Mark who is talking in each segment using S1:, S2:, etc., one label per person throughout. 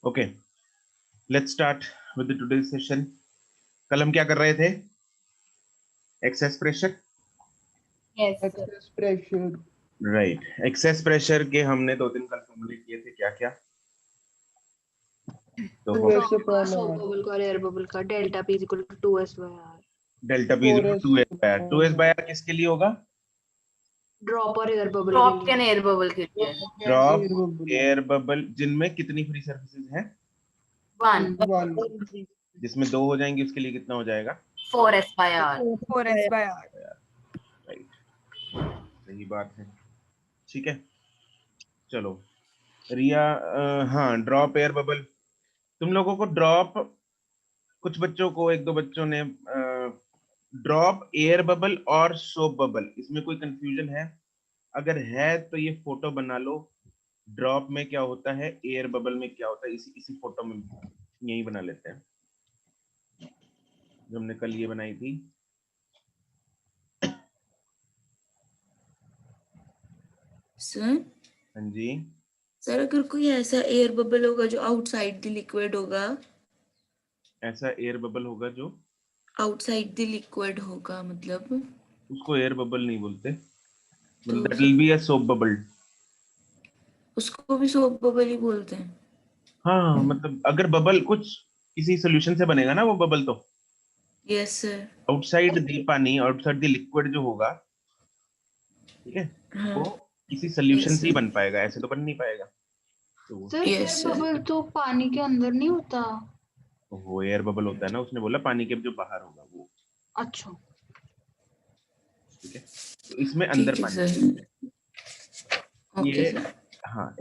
S1: Okay, let's start with today's session. कल हम क्या कर रहे थे? Excess pressure.
S2: Yes.
S3: Excess pressure.
S1: Right, excess pressure के हमने 2 दिन कल फॉर्मूलेट किए थे। क्या क्या? तो
S3: वैसे
S2: सोप बबल का और एयर बबल का delta P equal to 2s by R.
S1: Delta P equal to 2s by R किसके लिए होगा?
S2: ड्रॉप और एयर बबल
S4: ड्रॉप
S2: के लिए।
S4: एयर बबल के लिए
S1: ड्रॉप एयर बबल, जिनमें कितनी फ्री सर्फेसेज हैं?
S4: 1
S1: जिसमें 2 हो जाएंगी उसके लिए कितना हो जाएगा?
S4: 4s by R.
S5: 4s by r।
S1: Right, सही बात है। ठीक है, चलो रिया। हाँ, ड्रॉप एयर बबल। तुम लोगों को ड्रॉप, कुछ बच्चों को, एक दो बच्चों ने ड्रॉप एयर बबल और सोप बबल, इसमें कोई कंफ्यूजन है? अगर है तो ये फोटो बना लो। ड्रॉप में क्या होता है, एयर बबल में क्या होता है, इसी फोटो में यही बना लेते हैं जो हमने कल ये बनाई थी।
S6: सर
S1: हाँ जी,
S6: सर अगर कोई ऐसा एयर बबल होगा जो आउटसाइड द लिक्विड होगा,
S1: ऐसा एयर बबल होगा जो
S6: आउटसाइड द लिक्विड होगा, मतलब
S1: उसको एयर बबल नहीं बोलते,
S6: तो
S1: that will be a soap bubble.
S6: उसको भी सोप बबल ही बोलते हैं।
S1: हाँ, मतलब अगर बबल कुछ किसी सोल्यूशन से बनेगा ना वो बबल, तो
S6: यस सर।
S1: आउटसाइड द पानी, आउटसाइड द लिक्विड जो होगा, ठीक है,
S6: हाँ
S1: वो किसी सोल्यूशन
S6: यस
S1: से ही
S6: सर।
S1: बन पाएगा, ऐसे तो बन नहीं पाएगा। तो
S2: sir
S6: Yes,
S2: air
S6: sir.
S2: Bubble तो पानी के अंदर नहीं होता।
S1: वो एयर बबल होता है ना, उसने बोला पानी के जो बाहर होगा वो।
S2: अच्छा,
S1: ठीक है, तो इसमें अंदर
S6: ठीक है
S1: पानी
S6: सर। ओके
S1: ये।
S6: सर।
S1: हाँ,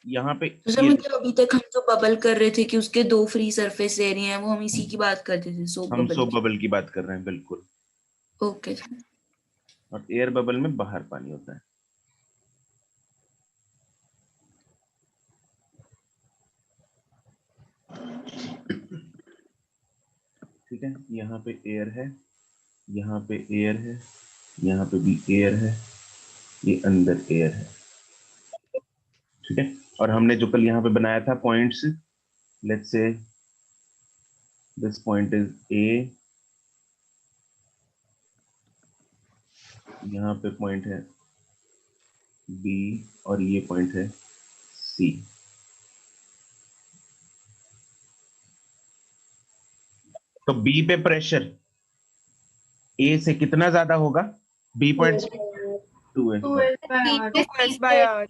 S1: यहाँ पे
S6: तो सर
S1: ये
S6: मतलब अभी तक हम जो बबल कर रहे थे कि उसके 2 फ्री सरफेस एरिया हैं, वो हम इसी की बात करते थे, सोप
S1: हम
S6: बबल
S1: सोप
S6: की।
S1: बबल की बात कर रहे हैं, बिल्कुल।
S6: Okay sir.
S1: और एयर बबल में बाहर पानी होता है। ठीक है, यहाँ पे एयर है, यहाँ पे एयर है, यहाँ पे भी एयर है, ये अंदर एयर है। ठीक है, और हमने जो कल यहाँ पे बनाया था points, let's say this point is a, यहाँ पे पॉइंट है बी, और ये पॉइंट है सी। तो बी पे प्रेशर ए से कितना ज्यादा होगा? B point
S5: 2s by r।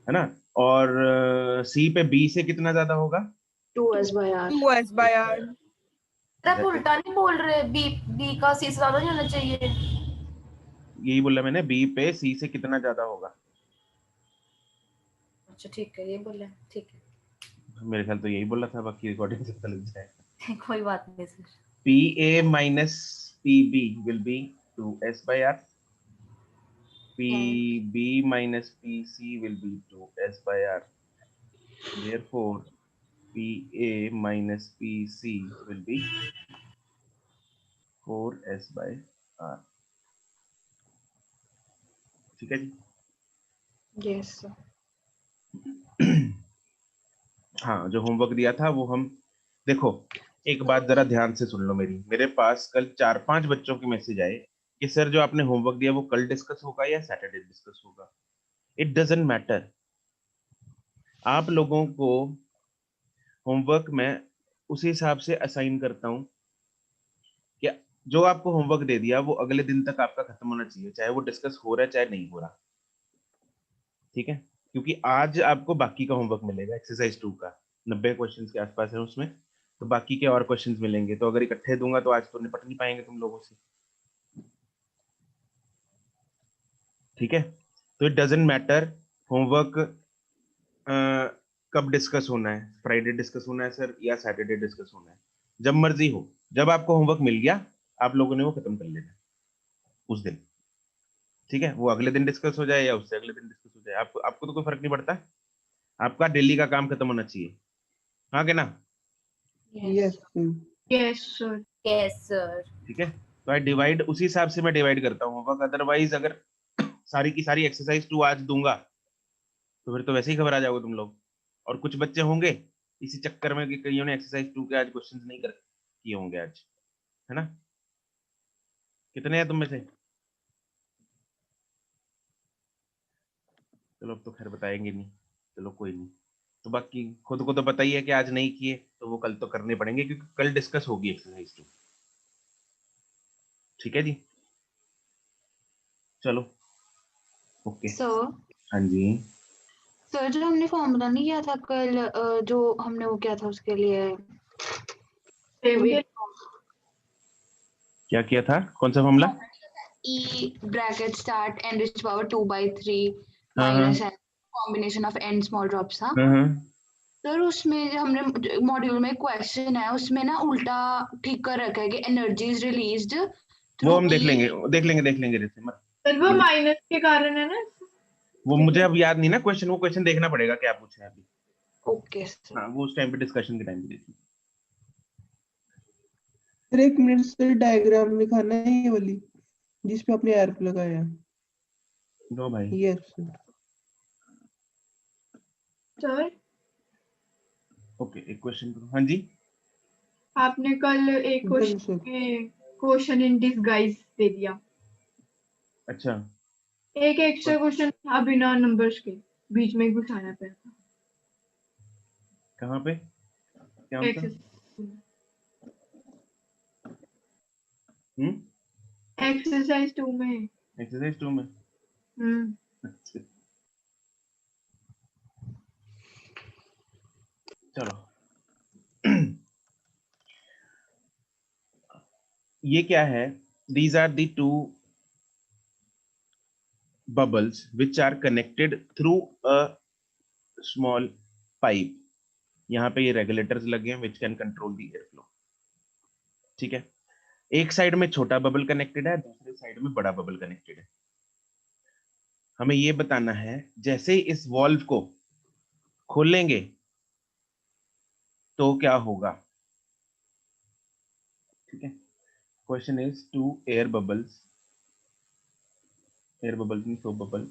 S1: है ना, और सी पे बी से कितना ज्यादा होगा?
S2: 2s by are.
S5: 2s by r।
S4: आप उल्टा नहीं बोल रहे, बी बी का सी से ज्यादा नहीं होना चाहिए।
S1: यही बोला मैंने, बी पे सी से कितना ज्यादा होगा।
S4: अच्छा ठीक है, ये बोले, ठीक
S1: मेरे ख्याल तो यही बोला था, बाकी रिकॉर्डिंग से पता लग जाए।
S4: है। कोई बात नहीं sir.
S1: P A minus P B will be 2s by r. P B minus P C will be 2s by r. Therefore, P A minus P C will be 4s by r. ठीक है जी।
S2: Yes sir.
S1: हाँ, जो homework दिया था वो हम, देखो एक बात जरा ध्यान से सुन लो मेरी। मेरे पास कल 4-5 बच्चों के मैसेज आए कि सर जो आपने होमवर्क दिया वो कल डिस्कस होगा या सैटरडे डिस्कस होगा। It doesn't matter. आप लोगों को होमवर्क मैं उसी हिसाब से असाइन करता हूँ कि जो आपको होमवर्क दे दिया वो अगले दिन तक आपका खत्म होना चाहिए, चाहे वो डिस्कस हो रहा है चाहे नहीं हो रहा। ठीक है, क्योंकि आज आपको बाकी का होमवर्क मिलेगा, एक्सरसाइज 2 का 90 क्वेश्चंस के आसपास है उसमें, तो बाकी के और क्वेश्चंस मिलेंगे। तो अगर इकट्ठे दूंगा तो आज तो निपट नहीं पाएंगे तुम लोगों से। ठीक है, तो इट डजंट मैटर होमवर्क कब डिस्कस होना है, फ्राइडे डिस्कस होना है सर या सैटरडे डिस्कस होना है, जब मर्जी हो। जब आपको होमवर्क मिल गया आप लोगों ने वो खत्म कर लेना उस दिन। ठीक है, वो अगले दिन डिस्कस हो जाए या उससे अगले दिन डिस्कस हो जाए, आपको तो कोई फर्क नहीं पड़ता। आपका डेली का काम खत्म होना चाहिए, हाँ कि ना?
S3: Yes
S2: yes sir.
S4: Yes sir.
S1: ठीक है, तो आई डिवाइड उसी हिसाब से मैं डिवाइड करता हूँ होमवर्क। अदरवाइज अगर सारी की सारी एक्सरसाइज 2 आज दूंगा तो फिर तो वैसे ही घबरा जाओगे तुम लोग। और कुछ बच्चे होंगे इसी चक्कर में कि कईयों ने एक्सरसाइज 2 के आज क्वेश्चंस नहीं कर किए होंगे आज, है ना? कितने हैं तुम में से? चलो अब तो खैर बताएंगे नहीं, चलो कोई नहीं। तो बाकी खुद को तो पता ही है कि आज नहीं किए तो वो कल तो करने पड़ेंगे, क्योंकि कल डिस्कस होगी एक्सरसाइज 2। ठीक है जी, चलो ओके।
S2: सर
S1: हाँ जी,
S2: सर जो हमने फॉर्मूला नहीं किया था कल, जो हमने वो किया था उसके लिए
S1: क्या किया था? कौन सा मामला?
S2: E bracket start n raised to power 2/3
S1: हाँ
S2: minus n combination of n small drops था।
S1: हाँ,
S2: सर उसमें जो हमने मॉड्यूल में क्वेश्चन है उसमें ना उल्टा ठीक कर रखा है कि एनर्जी इज रिलीज्ड
S1: वो हम देख लेंगे जैसे मत।
S5: सर वो माइनस के कारण है ना।
S1: वो मुझे अब याद नहीं ना क्वेश्चन, वो क्वेश्चन देखना पड़ेगा क्या पूछा है अभी।
S2: Okay sir.
S1: हाँ वो उस टाइम पे डिस्कशन के टाइम पे देखिए।
S3: सर 1 मिनट सर, डायग्राम दिखाना है ये वाली जिसपे आपने एरो लगाया है।
S1: लो भाई।
S3: Yes sir.
S5: सर
S1: ओके, एक क्वेश्चन करो। हाँ जी,
S5: आपने कल एक
S3: done sir.
S5: Question in disguise दे दिया।
S1: अच्छा
S5: एक एक्स्ट्रा क्वेश्चन था बिना नंबर्स के, बीच में घुसाना पड़ा था।
S1: कहाँ पे? क्या आंसर?
S5: एक्सरसाइज 2 में।
S1: एक्सरसाइज 2 में? अच्छा चलो। ये क्या है? These are the two bubbles which are connected through a small pipe. यहाँ पे ये रेगुलेटर्स लगे हैं which can control the airflow. ठीक है, एक साइड में छोटा बबल कनेक्टेड है, दूसरे साइड में बड़ा बबल कनेक्टेड है। हमें ये बताना है जैसे ही इस वॉल्व को खोलेंगे तो क्या होगा। ठीक है, question is 2 air bubbles mean soap bubble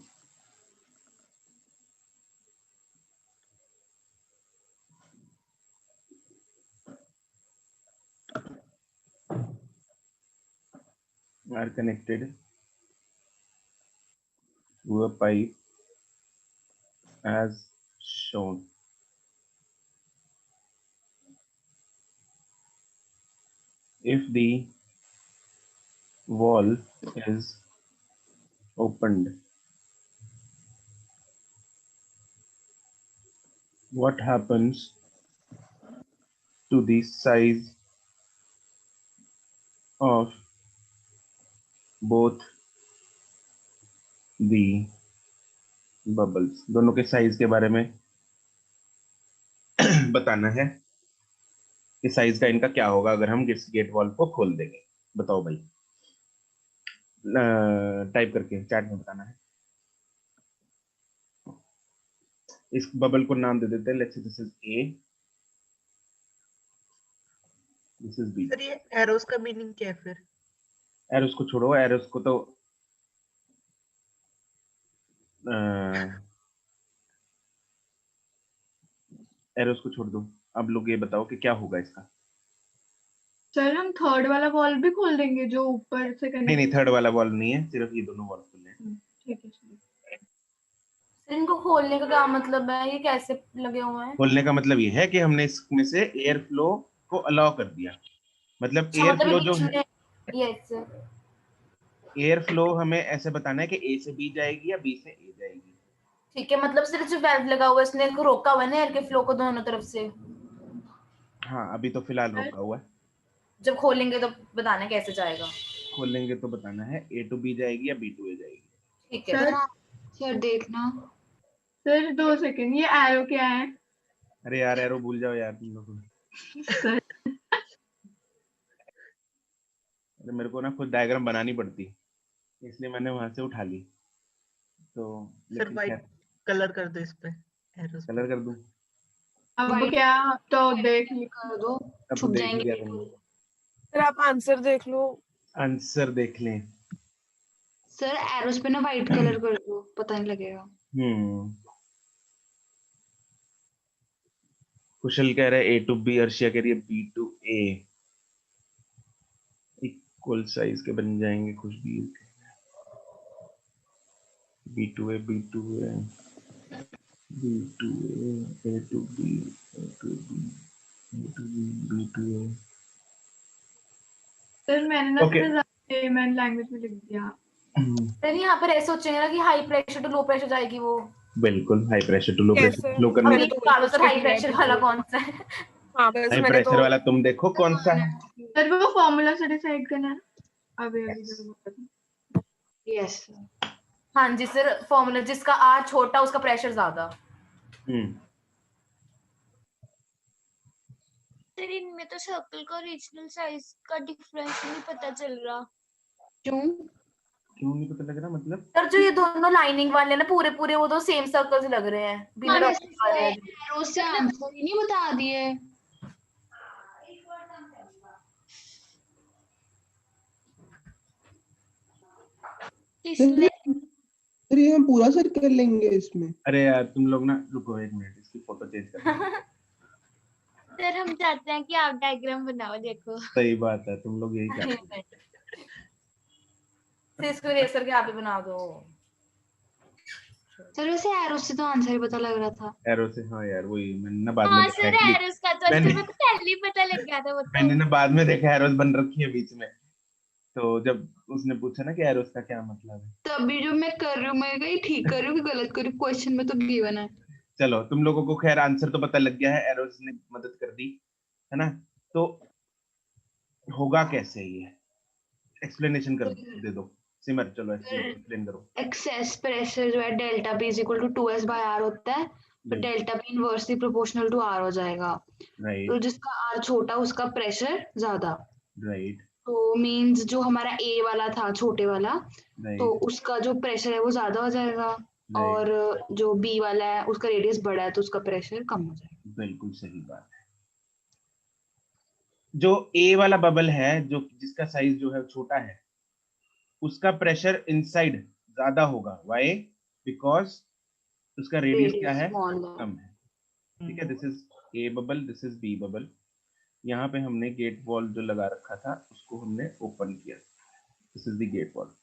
S1: are connected through a pipe as shown. If the valve is opened, what happens to the size of both the bubbles? दोनों के साइज के बारे में बताना है कि साइज का इनका क्या होगा अगर हम गेट वॉल्व को खोल देंगे। बताओ भाई, टाइप करके चैट में बताना है। इस बबल को नाम दे देते हैं, let's say this is A, this is B.
S7: Sir ये एरोस का मीनिंग क्या है फिर?
S1: एरोस को छोड़ो, एरोस को तो एरोस को छोड़ दो। अब लोग ये बताओ कि क्या होगा इसका।
S5: सर हम थर्ड वाला वॉल भी खोल देंगे जो ऊपर से
S1: नहीं नहीं, थर्ड वाला वॉल्व नहीं है, सिर्फ ये दोनों वॉल्व खुले हैं।
S5: ठीक है सर।
S4: इनको खोलने का क्या मतलब है? ये कैसे लगे हुए हैं?
S1: खोलने का मतलब ये है कि हमने इसमें से एयर फ्लो को अलाउ कर दिया। मतलब एयर फ्लो जो है,
S4: यस
S1: एयर फ्लो हमें ऐसे बताना है कि ए से बी जाएगी या बी से ए जाएगी।
S4: ठीक है, मतलब सिर्फ जो वेल्व लगा हुआ है इसने रोका हुआ है ना एयर के फ्लो को दोनों तरफ से।
S1: हाँ अभी तो फिलहाल रोका हुआ है,
S4: जब खोलेंगे तो बताना कैसे जाएगा।
S1: खोलेंगे तो बताना है ए टू बी जाएगी या बी टू ए जाएगी।
S4: ठीक है
S5: सर
S2: सर देखना
S5: सर 2 सेकंड, ये एरो क्या है?
S1: अरे यार एरो भूल जाओ यार तुम लोग।
S5: सर
S1: अरे मेरे को ना खुद डायग्राम बनानी पड़ती, इसलिए मैंने वहां से उठा ली। तो
S7: सर वाइट कलर कर दो इस पे, एरोस
S1: कलर कर दूं?
S5: अब
S2: White
S5: क्या तो देख ली।
S2: कर दो,
S1: अब तो
S2: छुप
S1: देख
S2: जाएंगे
S1: लिया
S2: बिल्कुल।
S1: तुमने।
S5: सर आप आंसर देख लो।
S1: आंसर देख लें।
S2: सर एरोस पे ना व्हाइट कलर कर दो, पता नहीं लगेगा।
S1: कुशल कह रहा है A to B, अर्शिया कह रही है B to A। Equal size के बन जाएंगे खुशबीर के। B to A, B to A, B to A to B, A to B, A to B, B to A।
S5: Sir मैंने ना
S1: Okay.
S5: मैंने लैंग्वेज में लिख दिया।
S4: सर यहाँ पर ऐसे सोचेंगे ना कि high pressure to low pressure जाएगी वो।
S1: बिल्कुल, high pressure to low pressure, लो
S4: अब
S1: करने।
S4: ये बता दो सर हाई प्रेशर वाला कौन सा है?
S8: हाँ बस
S1: हाई
S8: मैंने
S1: प्रेशर
S8: तो
S1: वाला तुम देखो कौन सा है।
S5: सर वो फॉर्मूला से डिसाइड करना है। अभी जो बोला था।
S2: यस
S4: हाँ जी सर, फॉर्मूला जिसका आर छोटा उसका प्रेशर ज्यादा।
S9: सर इनमें तो सर्कल का ओरिजिनल साइज का डिफरेंस नहीं पता चल रहा।
S2: क्यों?
S1: क्यों नहीं पता लग रहा मतलब?
S4: सर जो ये दोनों लाइनिंग वाले ना पूरे पूरे वो तो सेम सर्कल्स लग रहे हैं बिना
S2: हाँ,
S4: डॉट वाले।
S2: एरो से आंसर ही नहीं बता दिए।
S9: इसलिए
S3: सर ये हम पूरा सर्कल लेंगे इसमें।
S1: अरे यार तुम लोग ना रुको एक मिनट, इसकी फोटो चेंज कर।
S9: सर हम चाहते हैं कि आप डायग्राम बनाओ, देखो।
S1: सही बात है, तुम लोग यही चाहते हैं।
S4: तो इसको रेसर के आप ही बना दो।
S2: सर वैसे एरो से तो आंसर ही पता लग रहा था।
S1: एरो से, हाँ यार वही मैंने ना बाद में
S9: हाँ
S1: देखा
S9: सर
S1: actually।
S9: एरोस का तो
S1: मैंने-
S9: मेरे को पहले ही पता लग गया था वो तो।
S1: मैंने ना बाद में देखा एरोस बन रखी है बीच में, तो जब उसने पूछा ना कि एरोस का क्या मतलब है,
S2: तभी जो मैं कर रही हूँ, मैं कहीं ठीक कर रही हूँ कि गलत कर रही हूँ, क्वेश्चन में तो गिवन है।
S1: चलो तुम लोगों को खैर आंसर तो पता लग गया है, एरोस ने मदद कर दी है ना। तो होगा कैसे ये, एक्सप्लेनेशन कर दे दो सिमर, चलो एक्सप्लेन करो।
S2: एक्सेस प्रेशर जो है delta P is equal to 2s by R होता है, तो delta P inversely proportional to R हो जाएगा। तो
S1: राइट
S2: जिसका आर छोटा उसका प्रेशर ज्यादा।
S1: राइट
S2: तो मींस जो हमारा ए वाला था छोटे वाला, तो
S1: राइट
S2: उसका जो प्रेशर है वो ज्यादा हो जाएगा, और जो बी वाला है उसका रेडियस बड़ा है तो उसका प्रेशर कम हो जाएगा।
S1: बिल्कुल सही बात है। जो ए वाला बबल है, जो जिसका साइज जो है छोटा है, उसका प्रेशर इनसाइड ज्यादा होगा। व्हाई? बिकॉज उसका रेडियस क्या है, कम है। ठीक है, this is A bubble, this is B bubble. यहाँ पे हमने गेट वॉल जो लगा रखा था उसको हमने ओपन किया, this is the gate valve.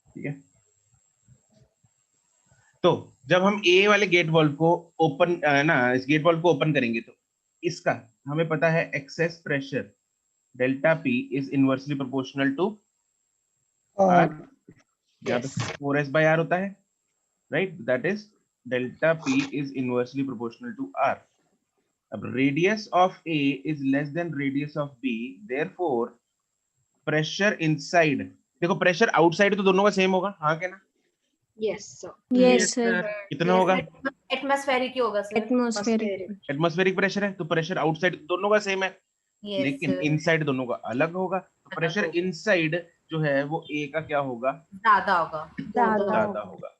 S1: ठीक है, तो जब हम ए वाले गेट वॉल को ओपन इस गेट वॉल को ओपन करेंगे तो इसका हमें पता है excess pressure delta P is inversely proportional to R. यहाँ पे 4s by r होता है, right? That is delta P is inversely proportional to R. अब radius of A is less than radius of B, therefore pressure inside, देखो pressure outside तो दोनों का same होगा, हाँ क्या ना?
S2: Yes sir.
S9: Yes sir.
S1: कितना होगा?
S4: एटमॉस्फेरिक ही होगा सर।
S1: एटमॉस्फेरिक प्रेशर है तो प्रेशर आउटसाइड दोनों का सेम है, लेकिन इनसाइड दोनों का अलग होगा। तो प्रेशर इनसाइड जो है वो ए का क्या होगा,
S4: ज्यादा होगा।
S1: ज्यादा होगा।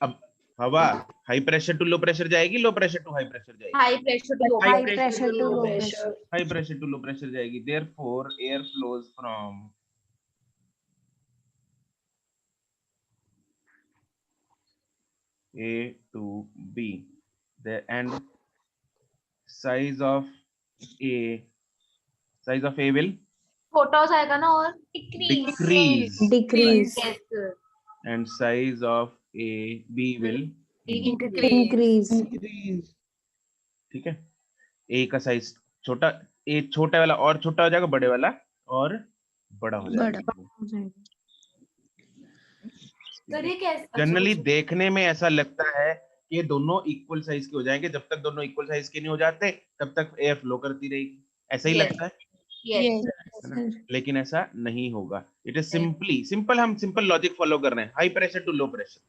S1: अब हवा high pressure to low pressure जाएगी, low pressure to high pressure जाएगी,
S4: high pressure to low
S1: high
S4: pressure to low pressure.
S1: High pressure to low pressure जाएगी। Therefore air flows from A to B, and size of A will
S4: छोटा हो जाएगा ना और
S1: decrease,
S4: Yes, sir.
S1: and size of B will
S4: Increase.
S3: Increase.
S1: ठीक है, A का size छोटा, A छोटा वाला और छोटा हो जाएगा, बड़े वाला और बड़ा हो जाएगा।
S4: सर ये कैसे?
S1: जनरली देखने में ऐसा लगता है कि ये दोनों इक्वल साइज के हो जाएंगे, जब तक दोनों इक्वल साइज के नहीं हो जाते तब तक एयर फ्लो करती रहेगी, ऐसा ही
S4: Yes.
S1: लगता है,
S4: Yes.
S1: है ना? लेकिन ऐसा नहीं होगा। इट इज हम सिंपल लॉजिक फॉलो कर रहे हैं। High pressure to low pressure,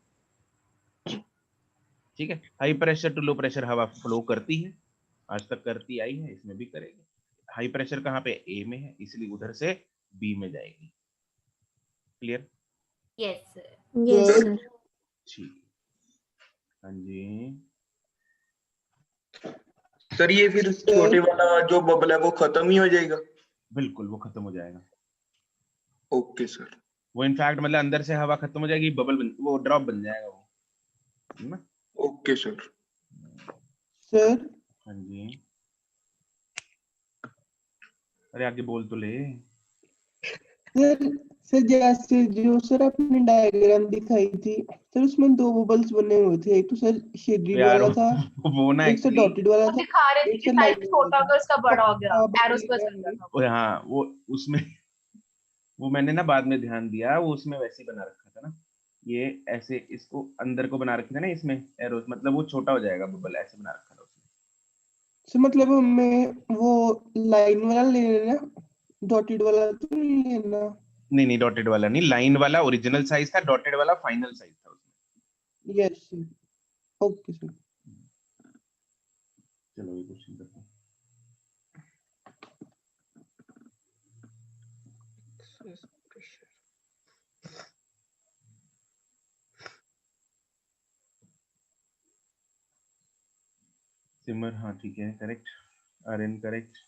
S1: ठीक है, high pressure to low pressure हवा फ्लो करती है, आज तक करती आई है, इसमें भी करेगी। हाई प्रेशर कहाँ पे, ए में है, इसलिए उधर से बी में जाएगी। क्लियर?
S4: Yes, sir.
S1: ठीक, हाँ जी।
S10: सर ये फिर छोटे वाला जो बबल है वो खत्म ही हो जाएगा?
S1: बिल्कुल, वो खत्म हो जाएगा।
S10: Okay sir.
S1: वो इनफैक्ट मतलब अंदर से हवा खत्म हो जाएगी, बबल वो ड्रॉप बन जाएगा वो, है ना?
S10: Okay sir.
S3: सर
S1: हाँ जी, अरे आगे बोल तो ले।
S3: सर जैसे जो सर आपने डायग्राम दिखाई थी सर, उसमें दो बबल्स बने हुए थे, एक तो सर शेडेड
S1: यार
S3: वाला था,
S1: वो ना
S3: एक सर
S1: एक्चुअली,
S3: डॉटेड वाला
S4: वो
S3: था,
S4: दिखा रहे थे
S3: एक
S4: कि
S3: सर
S4: साइज
S3: लाइन
S4: छोटा
S3: वाला
S4: होगा इसका बड़ा हो गया,
S3: आप
S4: एरोस पे चल
S3: बताइए।
S4: रहा था।
S1: वो हाँ वो उसमें वो मैंने ना बाद में ध्यान दिया, वो उसमें वैसे ही बना रखा था ना, ये ऐसे इसको अंदर को बना रखी था ना इसमें एरोस, मतलब वो छोटा हो जाएगा बबल, ऐसे बना रखा था उसने।
S3: सर मतलब हमें वो लाइन वाला ले लेना, डॉटेड वाला तो नहीं लेना।
S1: नहीं नहीं, डॉटेड वाला नहीं, लाइन वाला ओरिजिनल साइज था, डॉटेड वाला फाइनल साइज था उसमें।
S3: Yes sir, okay sir.
S1: चलो ये क्वेश्चन करते हैं। सिमर हाँ ठीक है, correct. Aryan correct.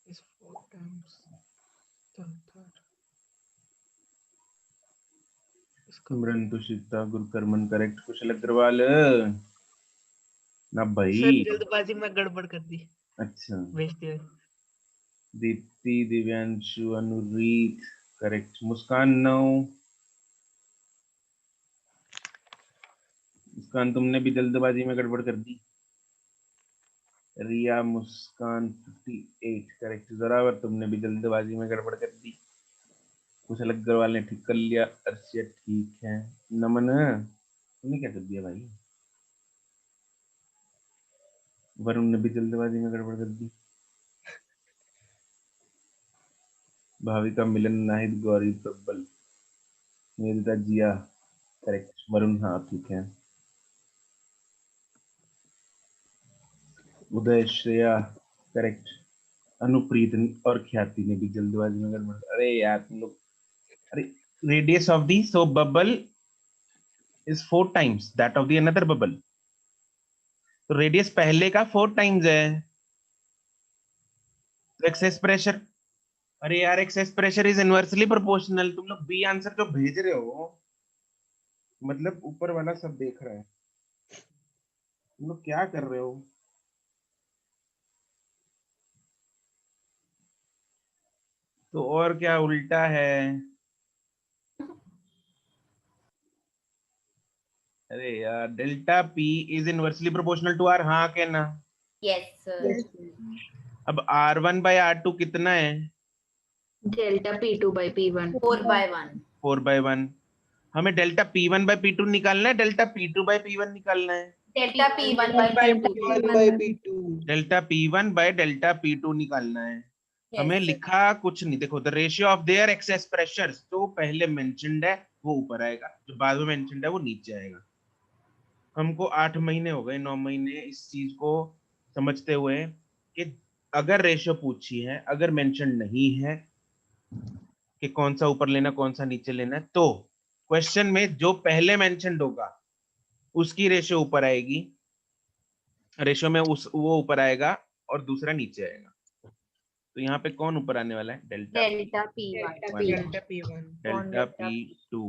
S7: is 4 times the third. इसका
S1: सिमरन, तुषिता, गुरकरमन करेक्ट। कुशल अग्रवाल ना भाई।
S7: सर जल्दबाजी में गड़बड़ कर दी
S1: अच्छा,
S7: भेजते हुए।
S1: दीप्ति, दिव्यांशु, अनुरीत करेक्ट। मुस्कान नो, मुस्कान तुमने भी जल्दबाजी में गड़बड़ कर दी। रिया, मुस्कान 58 करेक्ट। जोरावर तुमने भी जल्दबाजी में गड़बड़ कर दी। कुशल अग्रवाल ने ठीक कर लिया। अर्शिया ठीक है। नमन तुमने क्या कर दिया भाई। वरुण ने भी जल्दबाजी में गड़बड़ कर दी। भाविका, मिलन, नाहिद, गौरी, प्रबल, निवेदिता, जिया करेक्ट। वरुण हाँ ठीक है। उदय, श्रेया करेक्ट। अनुप्रीत और ख्याति ने भी जल्दबाजी में गड़बड़। अरे यार तुम लोग, अरे radius of the soap bubble is 4 times that of the another bubble, तो रेडियस पहले का 4 times है। तो एक्सेस प्रेशर, अरे यार excess pressure is inversely proportional. तुम लोग बी आंसर जो भेज रहे हो, मतलब ऊपर वाला सब देख रहा है, तुम लोग क्या कर रहे हो। तो और क्या उल्टा है। अरे यार delta P is inversely proportional to R, हाँ के ना।
S4: Yes sir.
S3: यस
S1: अब R1 by R2 कितना है।
S2: Delta P2 by P1।
S4: 4/1।
S1: 4/1। हमें डेल्टा P1 by P2 निकालना है, डेल्टा P2 by P1 निकालना है।
S4: Delta P1/P2।
S3: P1 by P2।
S1: Delta P1 by delta P2 निकालना है। हमें लिखा कुछ नहीं, देखो the ratio of their excess pressures, जो पहले मेंशन्ड है वो ऊपर आएगा, जो बाद में मेंशन्ड है वो नीचे आएगा। हमको 8 महीने हो गए, 9 महीने इस चीज को समझते हुए कि अगर रेशियो पूछी है, अगर मेंशन नहीं है कि कौन सा ऊपर लेना कौन सा नीचे लेना है, तो क्वेश्चन में जो पहले मेंशन्ड होगा उसकी रेशियो ऊपर आएगी, रेशियो में उस वो ऊपर आएगा और दूसरा नीचे आएगा। तो यहाँ पे कौन ऊपर आने वाला है, delta
S4: delta P1
S7: delta P1
S1: delta P2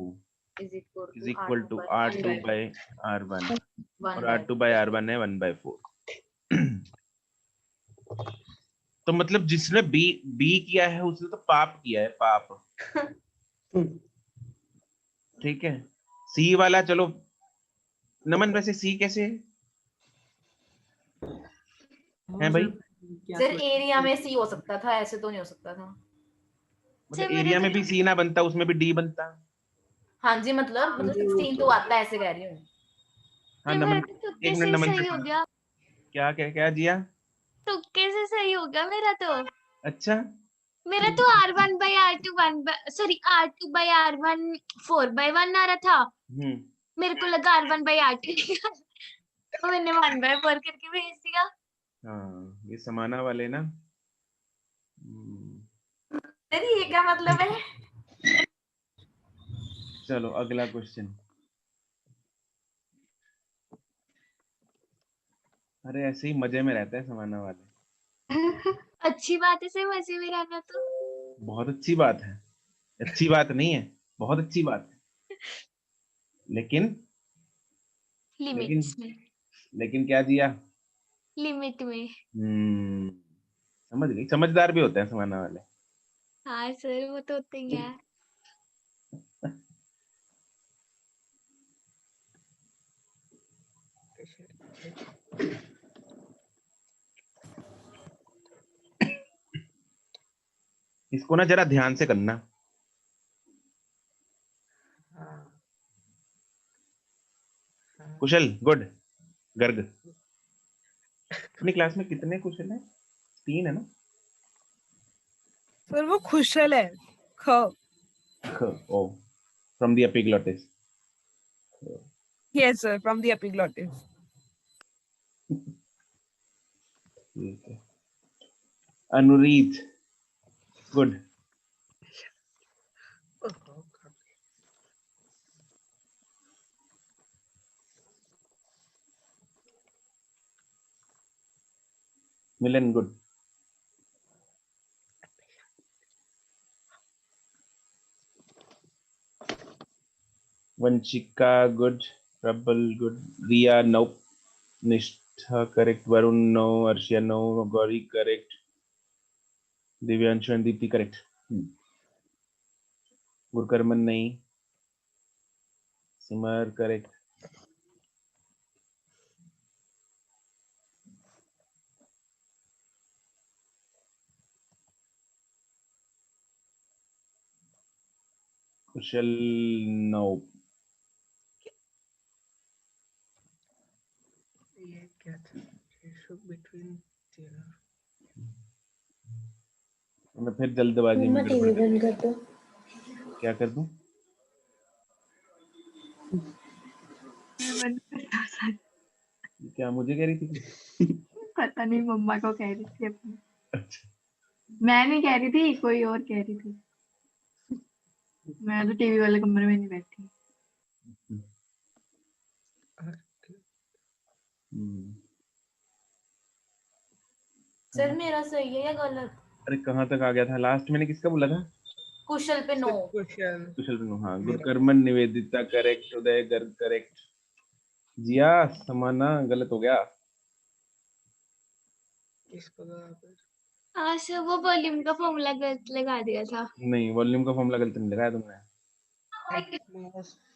S4: is
S1: is equal to R2 by R1, और R2 by R1 है 1/4। तो मतलब जिसने बी किया है उसने तो पाप किया है, पाप। ठीक है। सी वाला चलो, नमन वैसे सी कैसे है भाई।
S4: सर एरिया में सी हो सकता था, ऐसे तो नहीं हो सकता था।
S1: मतलब एरिया में भी सी ना बनता, उसमें भी डी बनता।
S4: हाँ जी, मतलब 16 तो आता है, ऐसे कह रही हूँ।
S1: हाँ
S9: मेरा
S1: नमन,
S9: तो तुक्के
S1: एक
S9: से
S1: मिनट नमन
S9: सही
S1: से
S9: हो गया,
S1: क्या क्या क्या जिया।
S9: तुक्के से सही हो गया मेरा तो।
S1: अच्छा
S9: मेरा तो R1 by R2 R2 by R1 4/1 आ रहा था। मेरे को लगा R1 by R2 तो मैंने 1/4 करके भेज दिया।
S1: हाँ ये समाना वाले ना।
S4: सर ये क्या मतलब है।
S1: चलो अगला क्वेश्चन। अरे ऐसे ही मजे में रहते हैं समाना वाले।
S9: अच्छी बात है सर, मजे में रहना तो।
S1: बहुत अच्छी बात है, अच्छी बात नहीं है, बहुत अच्छी बात है। लेकिन
S9: लिमिट्स में,
S1: लेकिन क्या दिया?
S9: लिमिट में।
S1: समझ गई, समझदार भी होते हैं समाना वाले।
S9: हाँ सर, वो तो होते ही है।
S1: इसको ना जरा ध्यान से करना। कुशल, गुड। गर्ग, अपनी क्लास में कितने कुशल हैं? 3 है ना?
S8: सर वो खुशल है।
S1: Oh, from the epiglottis.
S8: Yes sir, from the epiglottis.
S1: ठीक है। Anureet, good. Milan, good. Vanshika, good. Prabal, good. Riya, no. Nishtha, correct. Varun, no. Arshia, no. Gauri, correct. Divyanshu and Deepti, correct. Gurkarman, नहीं। सिमर, करेक्ट। कुशल, नो।
S7: ये क्या था? रेशो बिटवीन
S1: मैं फिर जल्दबाजी में
S11: टीवी
S1: गड़बड़ कर।
S11: बंद कर दो।
S1: क्या कर दूं? क्या मुझे कह रही थी?
S5: पता नहीं, मम्मा को कह रही थी अपनी।
S1: अच्छा,
S5: मैं नहीं कह रही थी, कोई और कह रही थी। मैं तो टीवी वाले कमरे में नहीं बैठी।
S4: सर मेरा सही है या गलत?
S1: अरे कहाँ तक आ गया था? लास्ट मैंने किसका बोला था?
S4: कुशल पे 9।
S7: कुशल।
S1: कुशल पे 9। हाँ, गुरकर्मन, निवेदिता, करेक्ट। उदय, गर्ग, करेक्ट। जिया, समाना, गलत हो गया।
S7: किसको पर?
S9: हाँ सर, वो वॉल्यूम का फॉर्मूला गलत लगा दिया था।
S1: नहीं, वॉल्यूम का फॉर्मूला गलत नहीं लगाया तुमने।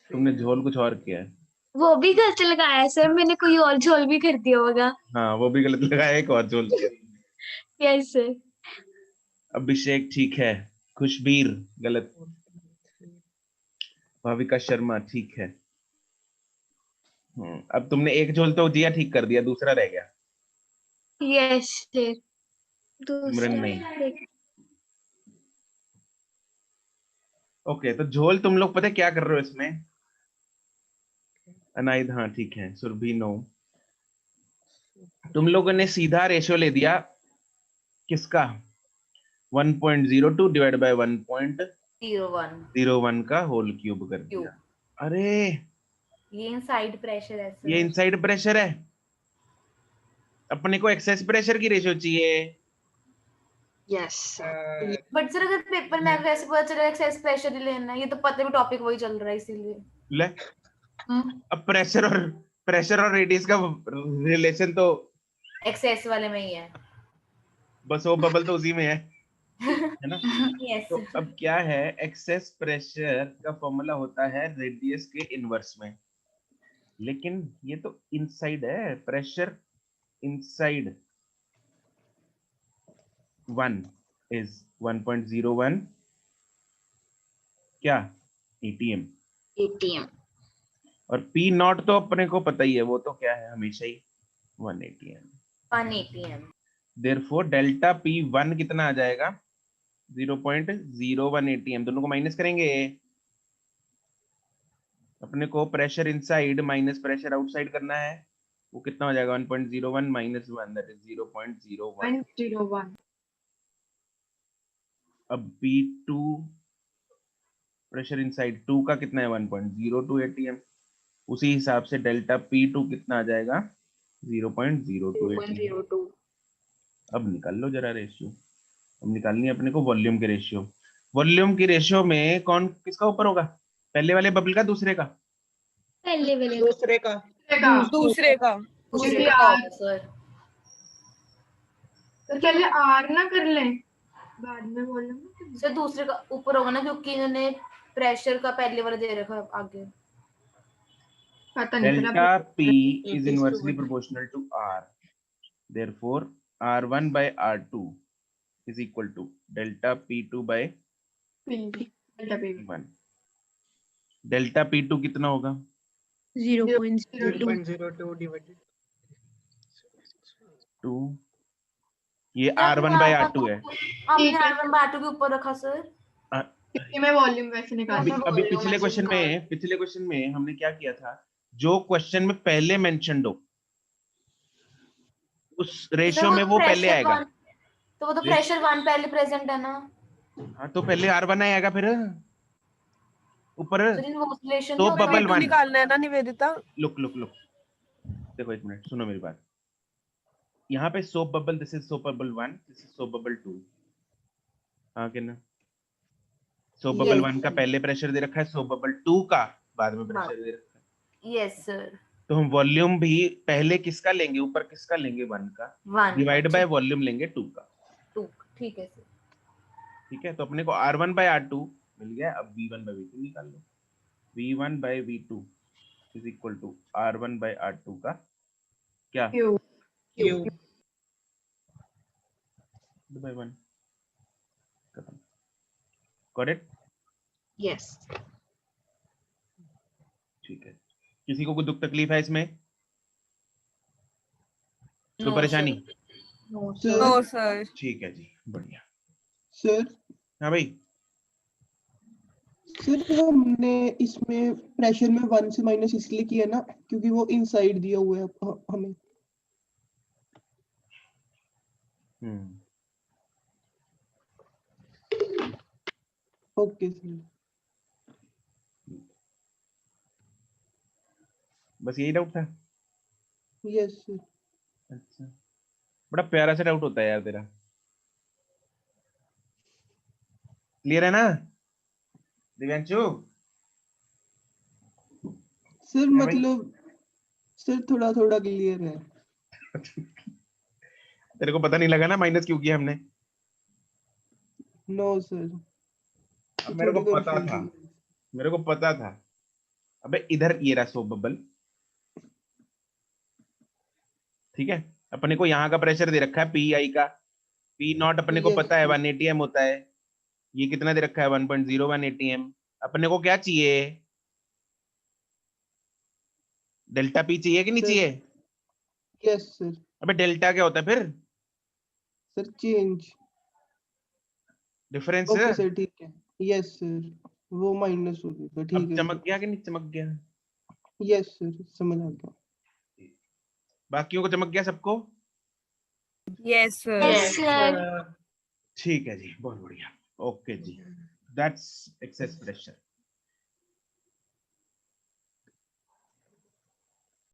S1: तुमने झोल कुछ और किया है।
S9: वो भी गलत लगाया है सर, मैंने कोई और झोल भी कर दिया होगा।
S1: हाँ, वो भी गलत लगाया, एक और झोल किया।
S9: Yes sir.
S1: अभिषेक, ठीक है। खुशबीर, गलत। भाविका शर्मा, ठीक है। अब तुमने एक झोल तो जिया ठीक कर दिया, दूसरा रह गया।
S9: Yes sir.
S1: सिमरन नहीं।
S9: दूसरा
S1: ओके, तो झोल तुम लोग पता है क्या कर रहे हो इसमें? अनाइद, हाँ ठीक है। सुरभि, नो। तुम लोगों ने सीधा रेशियो ले दिया किसका? 1.02 डिवाइड बाय 1.01 का होल क्यूब कर दिया। अरे
S4: ये इनसाइड प्रेशर है सर।
S1: ये इनसाइड प्रेशर है। अपने को एक्सेस प्रेशर की रेशियो चाहिए।
S2: यस।
S4: बट सर अगर पेपर में वैसे पता चला एक्सेस प्रेशर ही लेना है, ये तो पता भी टॉपिक वही चल रहा है इसीलिए।
S1: ले, अब प्रेशर और रेडियस का रिलेशन तो
S4: एक्सेस वाले में ही है।
S1: बस वो बबल तो उसी में है ना?
S4: यस।
S1: तो अब क्या है, एक्सेस प्रेशर का फॉर्मूला होता है रेडियस के इनवर्स में, लेकिन ये तो इनसाइड है। प्रेशर इनसाइड 1 is 1.01 क्या? ATM। और P नॉट तो अपने को पता ही है, वो तो क्या है हमेशा ही 1 ATM।
S4: 1 ATM।
S1: Therefore delta P1 कितना आ जाएगा? 0.01 ATM। दोनों को माइनस करेंगे, अपने को pressure inside minus pressure outside करना है। वो कितना हो जाएगा? 1.01 माइनस 1, दैट इज 0.01।
S5: 101।
S1: अब P2 प्रेशर इनसाइड 2 का कितना है? 1.02 ATM। उसी हिसाब से डेल्टा P2 कितना आ जाएगा? 0.02 ATM। अब निकाल लो जरा रेशियो। अब निकालनी है अपने को वॉल्यूम के रेशियो। वॉल्यूम की रेशियो में कौन किसका ऊपर होगा, पहले वाले बबल का दूसरे का?
S9: पहले वाले
S7: दूसरे का।
S8: दूसरे का।
S4: दूसरे का होगा सर।
S5: तो पहले आर ना कर ले, बाद में वॉल्यूम।
S4: सर दूसरे का ऊपर होगा ना, क्योंकि इन्होंने प्रेशर का पहले वाला दे रखा है आगे।
S5: पता नहीं चला।
S1: Delta P
S7: It
S1: is
S7: is
S1: inversely
S7: 200.
S1: proportional to R. Therefore, R1 by R2 is equal to delta P2 by
S5: delta P
S1: P1. Delta P2 कितना होगा?
S9: 0.02
S7: 0.02 divided
S1: 2. ये R1 by R2 है।
S4: हमने R1 by R2 के ऊपर रखा sir.
S5: क्योंकि मैं वॉल्यूम वैसे निकाल
S1: अभी
S5: रही
S1: अभी पिछले क्वेश्चन में हमने क्या किया था, जो क्वेश्चन में पहले मेंशन्ड हो उस रेशियो में वो पहले आएगा।
S4: तो वो तो प्रेशर 1 पहले प्रेजेंट है ना।
S1: हाँ तो पहले R1 आएगा फिर ऊपर
S4: सर इन ऑसिलेशन
S1: तो
S4: में
S1: बबल
S8: P2
S1: 1।
S8: निकालना है ना निवेदिता।
S1: लुक देखो एक मिनट सुनो मेरी बात। यहाँ पे soap bubble, this is soap bubble 1, this is soap bubble 2। हाँ कि ना? सोप बबल 1 का पहले प्रेशर दे रखा है, सोप बबल 2 का बाद में प्रेशर दे रखा है।
S4: Yes sir.
S1: तो हम वॉल्यूम भी पहले किसका लेंगे, ऊपर किसका लेंगे, 1 का, डिवाइड बाय वॉल्यूम लेंगे 2 का।
S4: 2 ठीक है सर।
S1: ठीक है, तो अपने को R1 by R2 मिल गया। अब V1 by V2 निकाल लो। V1 by V2 is equal to R1 by R2 का क्या?
S5: Q
S7: Q.
S1: by 1 खत्म। करेक्ट?
S2: यस।
S1: ठीक है, किसी को कोई दुख तकलीफ है इसमें, कोई
S4: No,
S1: परेशानी?
S3: Sir
S8: no sir.
S1: ठीक है जी, बढ़िया।
S3: सर
S1: हाँ भाई,
S3: सर हमने इसमें प्रेशर में 1 से माइनस इसलिए किया ना क्योंकि वो इनसाइड दिया हुआ है हमें। Okay sir.
S1: बस यही डाउट था?
S3: Yes sir.
S1: अच्छा, बड़ा प्यारा सा डाउट होता है यार तेरा। क्लियर है ना दिव्यांशु?
S3: सर
S1: भाई?
S3: मतलब सर थोड़ा थोड़ा क्लियर है।
S1: तेरे को पता नहीं लगा ना माइनस क्यों किया हमने?
S3: No sir.
S1: अब मेरे को पता था। अबे इधर ये रहा सोप बबल, ठीक है। अपने को यहाँ का प्रेशर दे रखा है PI का, P0 अपने को पता है 1 atm होता है। ये कितना दे रखा है 1.01 atm। अपने को क्या चाहिए, डेल्टा P चाहिए कि नहीं चाहिए?
S3: Yes sir.
S1: अबे डेल्टा क्या होता है फिर?
S3: Sir change
S1: difference.
S3: Okay sir ठीक है। यस सर, वो माइनस हो गया तो ठीक
S1: अब
S3: है।
S1: चमक गया कि नहीं चमक गया?
S3: यस सर समझ आ गया।
S1: बाकियों को चमक गया सबको?
S8: Yes sir.
S9: Yes sir.
S1: ठीक है जी, बहुत बढ़िया। ओके जी, दैट्स एक्सेस प्रेशर।